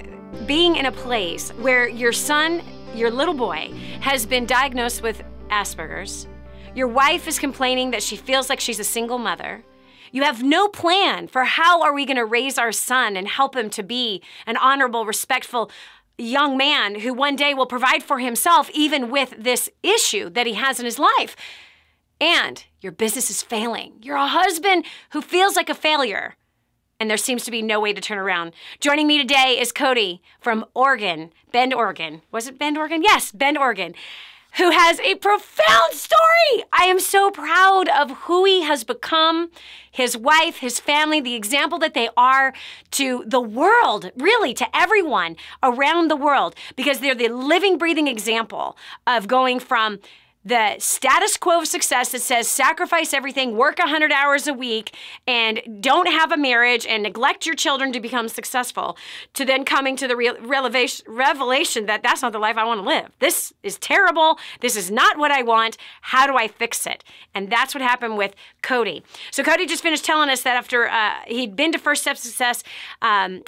being in a place where your son, your little boy, has been diagnosed with Asperger's? Your wife is complaining that she feels like she's a single mother. You have no plan for how are we going to raise our son and help him to be an honorable, respectful young man who one day will provide for himself even with this issue that he has in his life. And your business is failing. You're a husband who feels like a failure, and there seems to be no way to turn around. Joining me today is Cody from Oregon, Bend, Oregon. Was it Bend, Oregon? Yes, Bend, Oregon, who has a profound story. I am so proud of who he has become, his wife, his family, the example that they are to the world, really to everyone around the world, because they're the living, breathing example of going from the status quo of success that says sacrifice everything, work 100 hours a week, and don't have a marriage and neglect your children to become successful, to then coming to the revelation that that's not the life I want to live. This is terrible. This is not what I want. How do I fix it? And that's what happened with Cody. So Cody just finished telling us that after he'd been to First Steps to Success,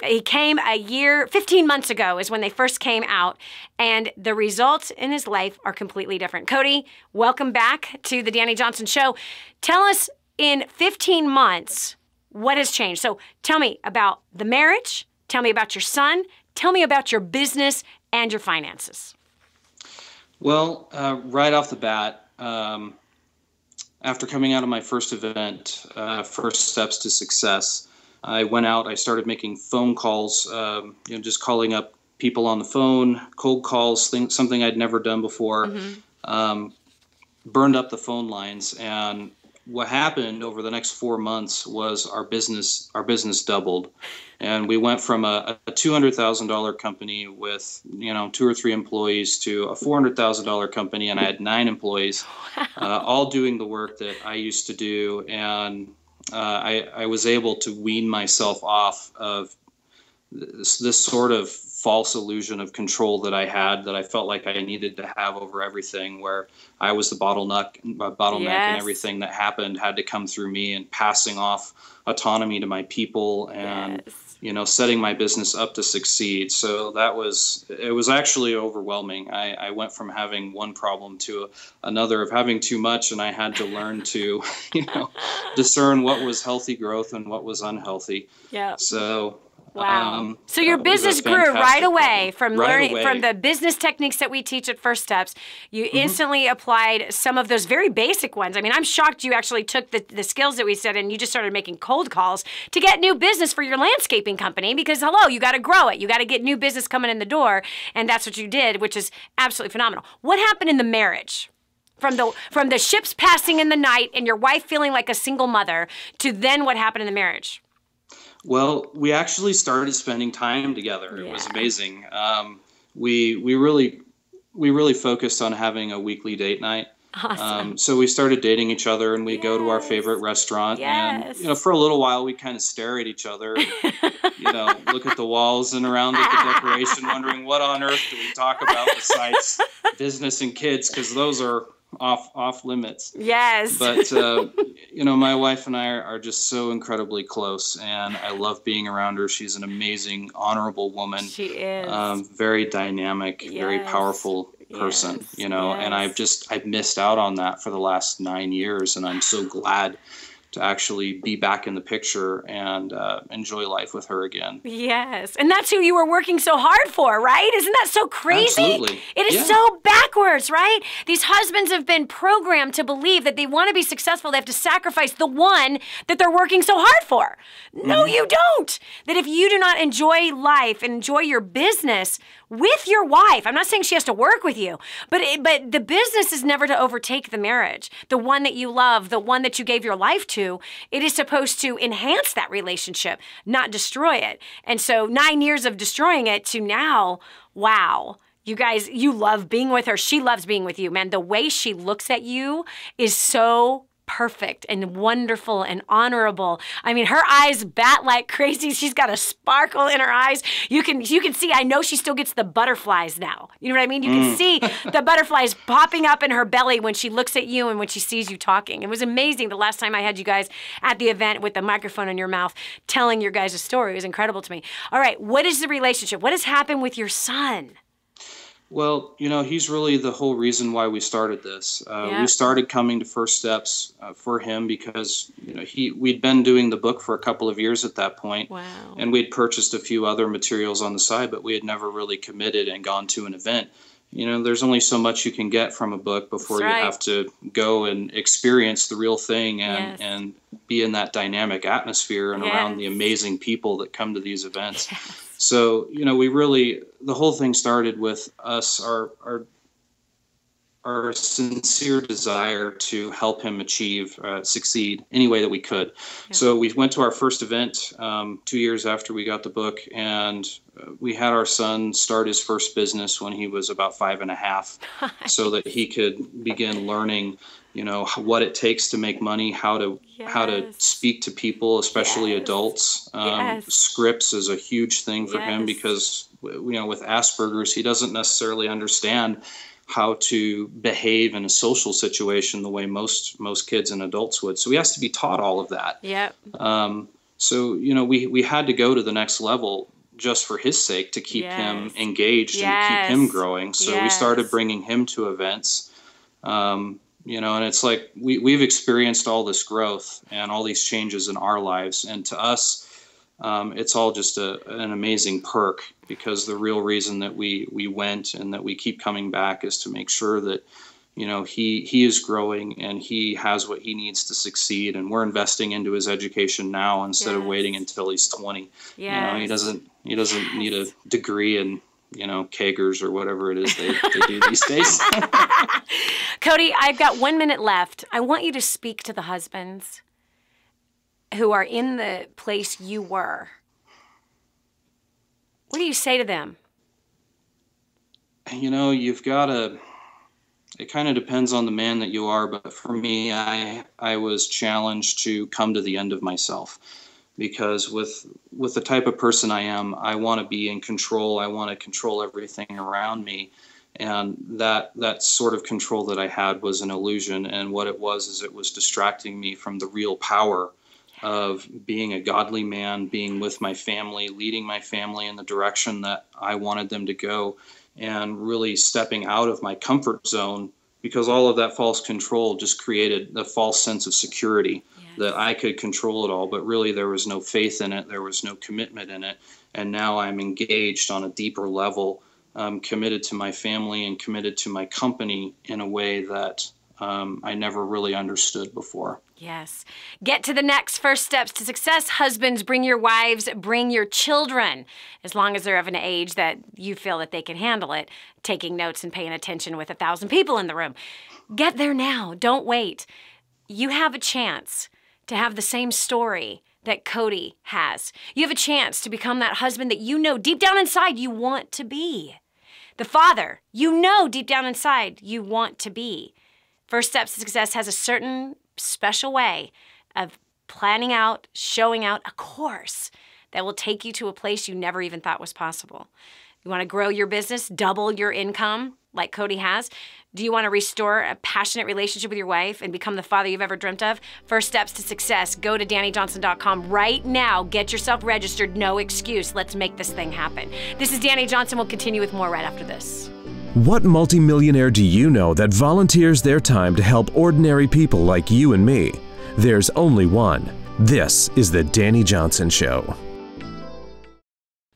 he came 15 months ago is when they first came out, and the results in his life are completely different. Cody, welcome back to the Dani Johnson Show. Tell us in 15 months what has changed. So tell me about the marriage, tell me about your son, tell me about your business and your finances. Well, right off the bat, after coming out of my first event, First Steps to Success, I went out, I started making phone calls, just calling up people on the phone, cold calls, something I'd never done before. Mm-hmm. Burned up the phone lines, and what happened over the next 4 months was our business doubled, and we went from a $200,000 company with 2 or 3 employees to a $400,000 company, and I had 9 employees, all doing the work that I used to do, and I was able to wean myself off of this sort of false illusion of control that I had, that I felt like I needed to have over everything, where I was the bottleneck yes. And everything that happened had to come through me, and passing off autonomy to my people. And yes. setting my business up to succeed. So it was actually overwhelming. I went from having one problem to another of having too much, and I had to learn to, discern what was healthy growth and what was unhealthy. Yeah. So. Wow. So your business grew right away from from the business techniques that we teach at First Steps. You instantly applied some of those very basic ones. I mean, I'm shocked you actually took the skills that we said and you just started making cold calls to get new business for your landscaping company because, hello, you got to grow it. You got to get new business coming in the door. And that's what you did, which is absolutely phenomenal. What happened in the marriage? From the ships passing in the night and your wife feeling like a single mother to then what happened in the marriage? Well, we actually started spending time together. It was amazing. We really focused on having a weekly date night. Awesome. So we started dating each other, and we go to our favorite restaurant. And for a little while, we kind of stare at each other, look at the walls and around at the decoration, wondering what on earth do we talk about besides business and kids, because those are off limits. Yes. But my wife and I are just so incredibly close, and I love being around her. She's an amazing, honorable woman. She is. Very dynamic, very powerful person, and I've missed out on that for the last 9 years, and I'm so glad to actually be back in the picture and enjoy life with her again. Yes. And that's who you were working so hard for, right? Isn't that so crazy? Absolutely. It is so backwards, right? These husbands have been programmed to believe that they want to be successful. They have to sacrifice the one that they're working so hard for. No, you don't. That if you do not enjoy life and enjoy your business with your wife, I'm not saying she has to work with you, but the business is never to overtake the marriage. The one that you love, the one that you gave your life to, it is supposed to enhance that relationship, not destroy it. And so 9 years of destroying it to now, wow. You guys, you love being with her. She loves being with you, man. The way she looks at you is so perfect and wonderful and honorable. I mean, her eyes bat like crazy. She's got a sparkle in her eyes. You can see, I know she still gets the butterflies now. You know what I mean? You can see the butterflies popping up in her belly when she looks at you and when she sees you talking. It was amazing the last time I had you guys at the event with the microphone in your mouth telling your guys' story. It was incredible to me. All right, what is the relationship? What has happened with your son? Well, he's really the whole reason why we started this. We started coming to First Steps for him because, we'd been doing the book for a couple of years at that point. Wow. And we'd purchased a few other materials on the side, but we had never really committed and gone to an event. There's only so much you can get from a book before you have to go and experience the real thing and be in that dynamic atmosphere and around the amazing people that come to these events. Yes. So, the whole thing started with us, our sincere desire to help him succeed any way that we could. Yeah. So we went to our first event 2 years after we got the book, and we had our son start his first business when he was about 5.5 so that he could begin learning what it takes to make money, how to speak to people, especially adults. Scripts is a huge thing for him because, with Asperger's, he doesn't necessarily understand how to behave in a social situation the way most kids and adults would. So he has to be taught all of that. Yep. So, we had to go to the next level just for his sake to keep him engaged and keep him growing. So we started bringing him to events. And it's like we've experienced all this growth and all these changes in our lives. And to us, it's all just an amazing perk because the real reason that we went and that we keep coming back is to make sure that, he is growing and he has what he needs to succeed. And we're investing into his education now instead of waiting until he's 20. He doesn't need a degree in Kegers or whatever it is they do these days. Cody, I've got 1 minute left. I want you to speak to the husbands who are in the place you were. What do you say to them? You've got to, it kind of depends on the man that you are, but for me, I was challenged to come to the end of myself. Because with the type of person I am, I want to be in control. I want to control everything around me. And that sort of control that I had was an illusion. And what it was is it was distracting me from the real power of being a godly man, being with my family, leading my family in the direction that I wanted them to go, and really stepping out of my comfort zone, because all of that false control just created the false sense of security that I could control it all, but really there was no faith in it, there was no commitment in it, and now I'm engaged on a deeper level, committed to my family and committed to my company in a way that I never really understood before. Yes. Get to the next first steps to success. Husbands, bring your wives, bring your children, as long as they're of an age that you feel that they can handle it, taking notes and paying attention with 1,000 people in the room. Get there now. Don't wait. You have a chance to have the same story that Cody has. You have a chance to become that husband that you know deep down inside you want to be. The father you know deep down inside you want to be. First Steps to Success has a certain special way of planning out, showing out a course that will take you to a place you never even thought was possible. You want to grow your business, double your income like Cody has? Do you want to restore a passionate relationship with your wife and become the father you've ever dreamt of? First Steps to Success. Go to DaniJohnson.com right now. Get yourself registered. No excuse. Let's make this thing happen. This is Dani Johnson. We'll continue with more right after this. What multimillionaire do you know that volunteers their time to help ordinary people like you and me? There's only one. This is The Dani Johnson Show.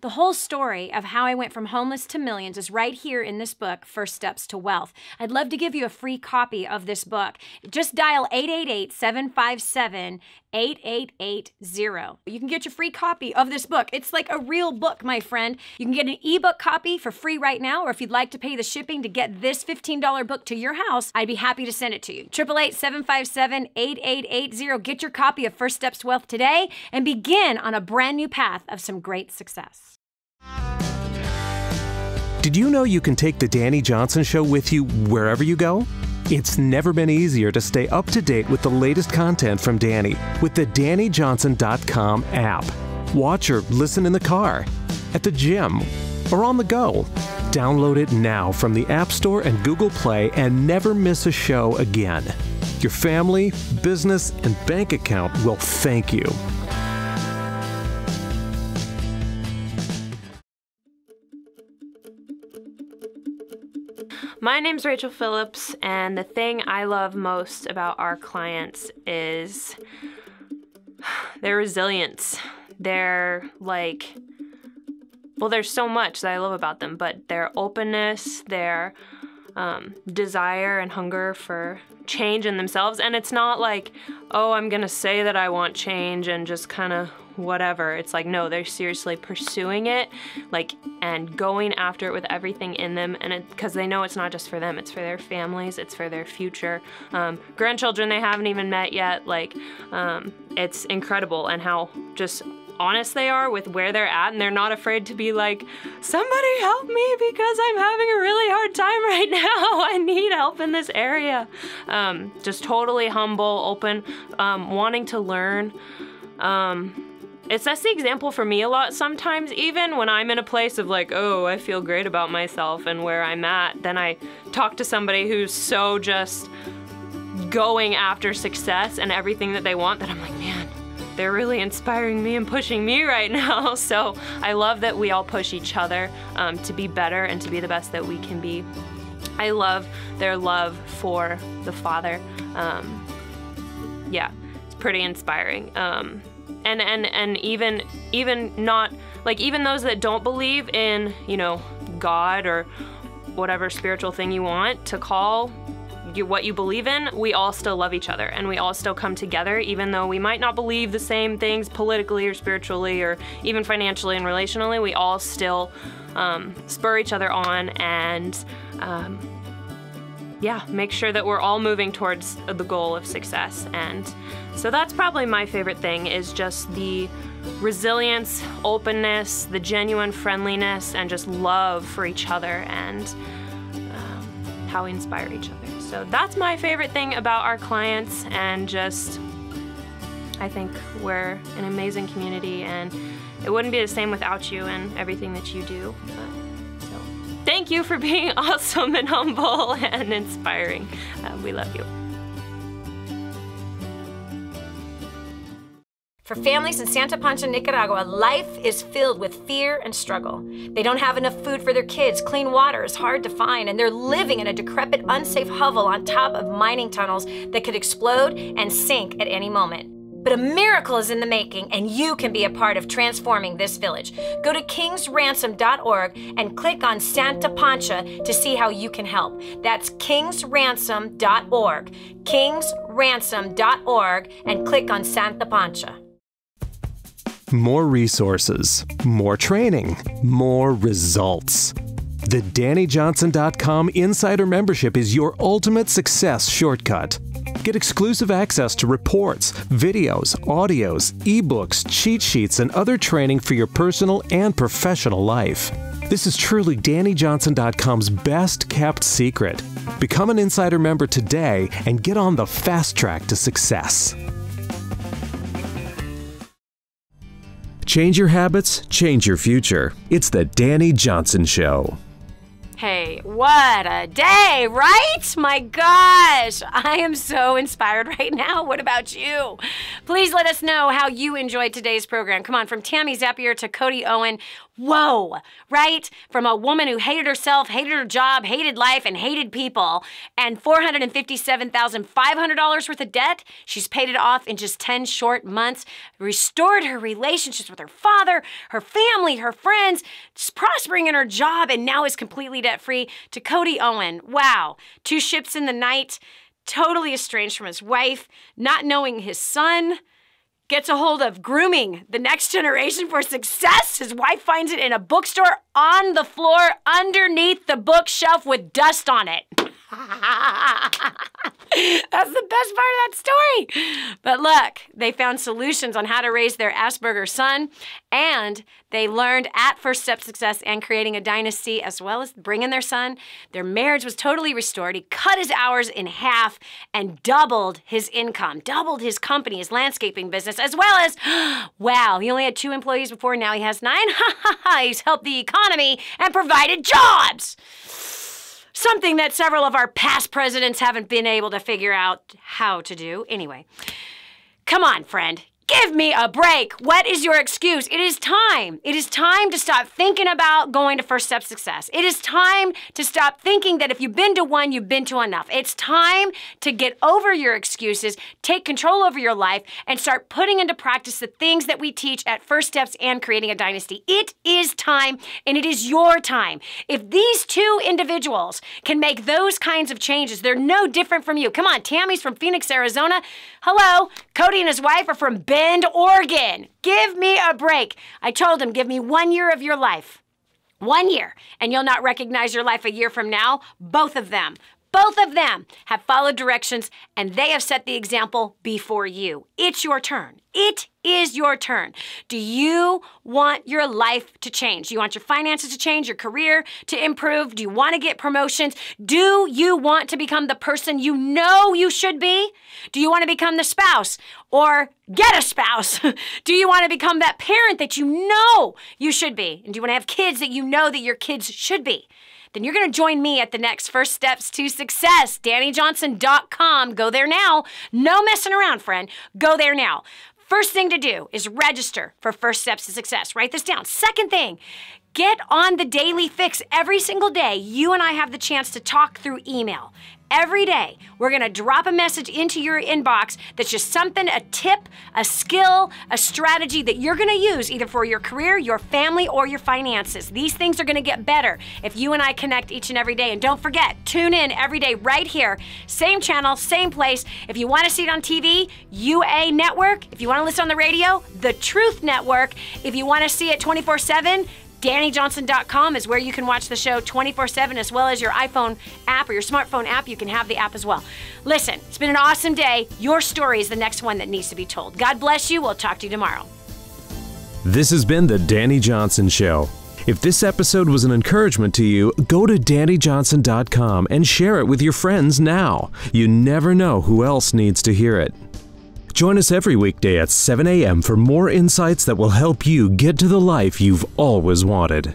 The whole story of how I went from homeless to millions is right here in this book, First Steps to Wealth. I'd love to give you a free copy of this book. Just dial 888-757-8880. You can get your free copy of this book. It's like a real book, my friend. You can get an ebook copy for free right now, or if you'd like to pay the shipping to get this $15 book to your house, I'd be happy to send it to you. 888-757-8880. Get your copy of First Steps to Wealth today and begin on a brand new path of some great success. Did you know you can take The Dani Johnson Show with you wherever you go? It's never been easier to stay up to date with the latest content from Dani with the DaniJohnson.com app. Watch or listen in the car, at the gym, or on the go. Download it now from the App Store and Google Play and never miss a show again. Your family, business, and bank account will thank you. My name's Rachael Phillips, and the thing I love most about our clients is their resilience. They're like, well, there's so much that I love about them, but their openness, their desire and hunger for change in themselves. And it's not like, oh, I'm gonna say that I want change and just kind of whatever. It's like, no, they're seriously pursuing it, like, and going after it with everything in them, and because they know it's not just for them, it's for their families, it's for their future grandchildren they haven't even met yet. Like, it's incredible, and how just honest they are with where they're at, and they're not afraid to be like, somebody help me because I'm having a really hard time right now. I need help in this area. Just totally humble, open, wanting to learn. That's the example for me a lot sometimes, even when I'm in a place of like, oh, I feel great about myself and where I'm at, then I talk to somebody who's so just going after success and everything that they want that I'm like, man, they're really inspiring me and pushing me right now. So I love that we all push each other to be better and to be the best that we can be. I love their love for the Father. Yeah, it's pretty inspiring. And even not, like, even those that don't believe in, you know, God or whatever spiritual thing you want to call what you believe in, we all still love each other, and we all still come together, even though we might not believe the same things politically or spiritually or even financially and relationally. We all still spur each other on and yeah, make sure that we're all moving towards the goal of success. And so that's probably my favorite thing, is just the resilience, openness, the genuine friendliness, and just love for each other, and how we inspire each other. So that's my favorite thing about our clients, and just, I think we're an amazing community, and it wouldn't be the same without you and everything that you do. So thank you for being awesome and humble and inspiring. We love you. For families in Santa Pancha, Nicaragua, life is filled with fear and struggle. They don't have enough food for their kids, clean water is hard to find, and they're living in a decrepit, unsafe hovel on top of mining tunnels that could explode and sink at any moment. But a miracle is in the making, and you can be a part of transforming this village. Go to kingsransom.org and click on Santa Pancha to see how you can help. That's kingsransom.org, kingsransom.org, and click on Santa Pancha. More resources, more training, more results. The DaniJohnson.com Insider Membership is your ultimate success shortcut. Get exclusive access to reports, videos, audios, ebooks, cheat sheets, and other training for your personal and professional life. This is truly DaniJohnson.com's best kept secret. Become an Insider member today and get on the fast track to success. Change your habits, change your future. It's the Dani Johnson Show. Hey, what a day, right? My gosh, I am so inspired right now. What about you? Please let us know how you enjoyed today's program. Come on, from Tammy, Zappier to Cody, Owen. Whoa, right? From a woman who hated herself, hated her job, hated life, and hated people, and $457,500 worth of debt. She's paid it off in just 10 short months, restored her relationships with her father, her family, her friends, just prospering in her job, and now is completely debt-free. To Cody Owen, wow, 2 ships in the night, totally estranged from his wife, not knowing his son, gets a hold of grooming the next generation for success. His wife finds it in a bookstore on the floor underneath the bookshelf with dust on it. That's the best part of that story. But look, they found solutions on how to raise their Asperger's son, and they learned at First Step Success and creating a dynasty, as well as bringing their son. Their marriage was totally restored. He cut his hours in half and doubled his income, doubled his company, his landscaping business, as well as, wow, he only had 2 employees before, now he has 9. He's helped the economy and provided jobs. Something that several of our past presidents haven't been able to figure out how to do. Anyway, come on, friend. Give me a break. What is your excuse? It is time. It is time to stop thinking about going to First Step Success. It is time to stop thinking that if you've been to one, you've been to enough. It's time to get over your excuses, take control over your life, and start putting into practice the things that we teach at First Steps and Creating a Dynasty. It is time, and it is your time. If these 2 individuals can make those kinds of changes, they're no different from you. Come on, Tammy's from Phoenix, Arizona. Hello. Cody and his wife are from Bend, Oregon. Give me a break. I told him, give me 1 year of your life. 1 year, and you'll not recognize your life a year from now. Both of them have followed directions, and they have set the example before you. It's your turn. It is your turn. Do you want your life to change? Do you want your finances to change, your career to improve? Do you want to get promotions? Do you want to become the person you know you should be? Do you want to become the spouse or get a spouse? Do you want to become that parent that you know you should be? And do you want to have kids that you know that your kids should be? Then you're going to join me at the next First Steps to Success, DaniJohnson.com. Go there now. No messing around, friend. Go there now. First thing to do is register for First Steps to Success. Write this down. Second thing, get on the daily fix. Every single day, you and I have the chance to talk through email. Every day, we're going to drop a message into your inbox that's just something, a tip, a skill, a strategy that you're going to use either for your career, your family, or your finances. These things are going to get better if you and I connect each and every day. And don't forget, tune in every day right here. Same channel, same place. If you want to see it on TV, UA Network. If you want to listen on the radio, The Truth Network. If you want to see it 24/7, DaniJohnson.com is where you can watch the show 24/7, as well as your iPhone app or your smartphone app. You can have the app as well. Listen, it's been an awesome day. Your story is the next one that needs to be told. God bless you. We'll talk to you tomorrow. This has been the Dani Johnson Show. If this episode was an encouragement to you, go to DaniJohnson.com and share it with your friends now. You never know who else needs to hear it. Join us every weekday at 7 a.m. for more insights that will help you get to the life you've always wanted.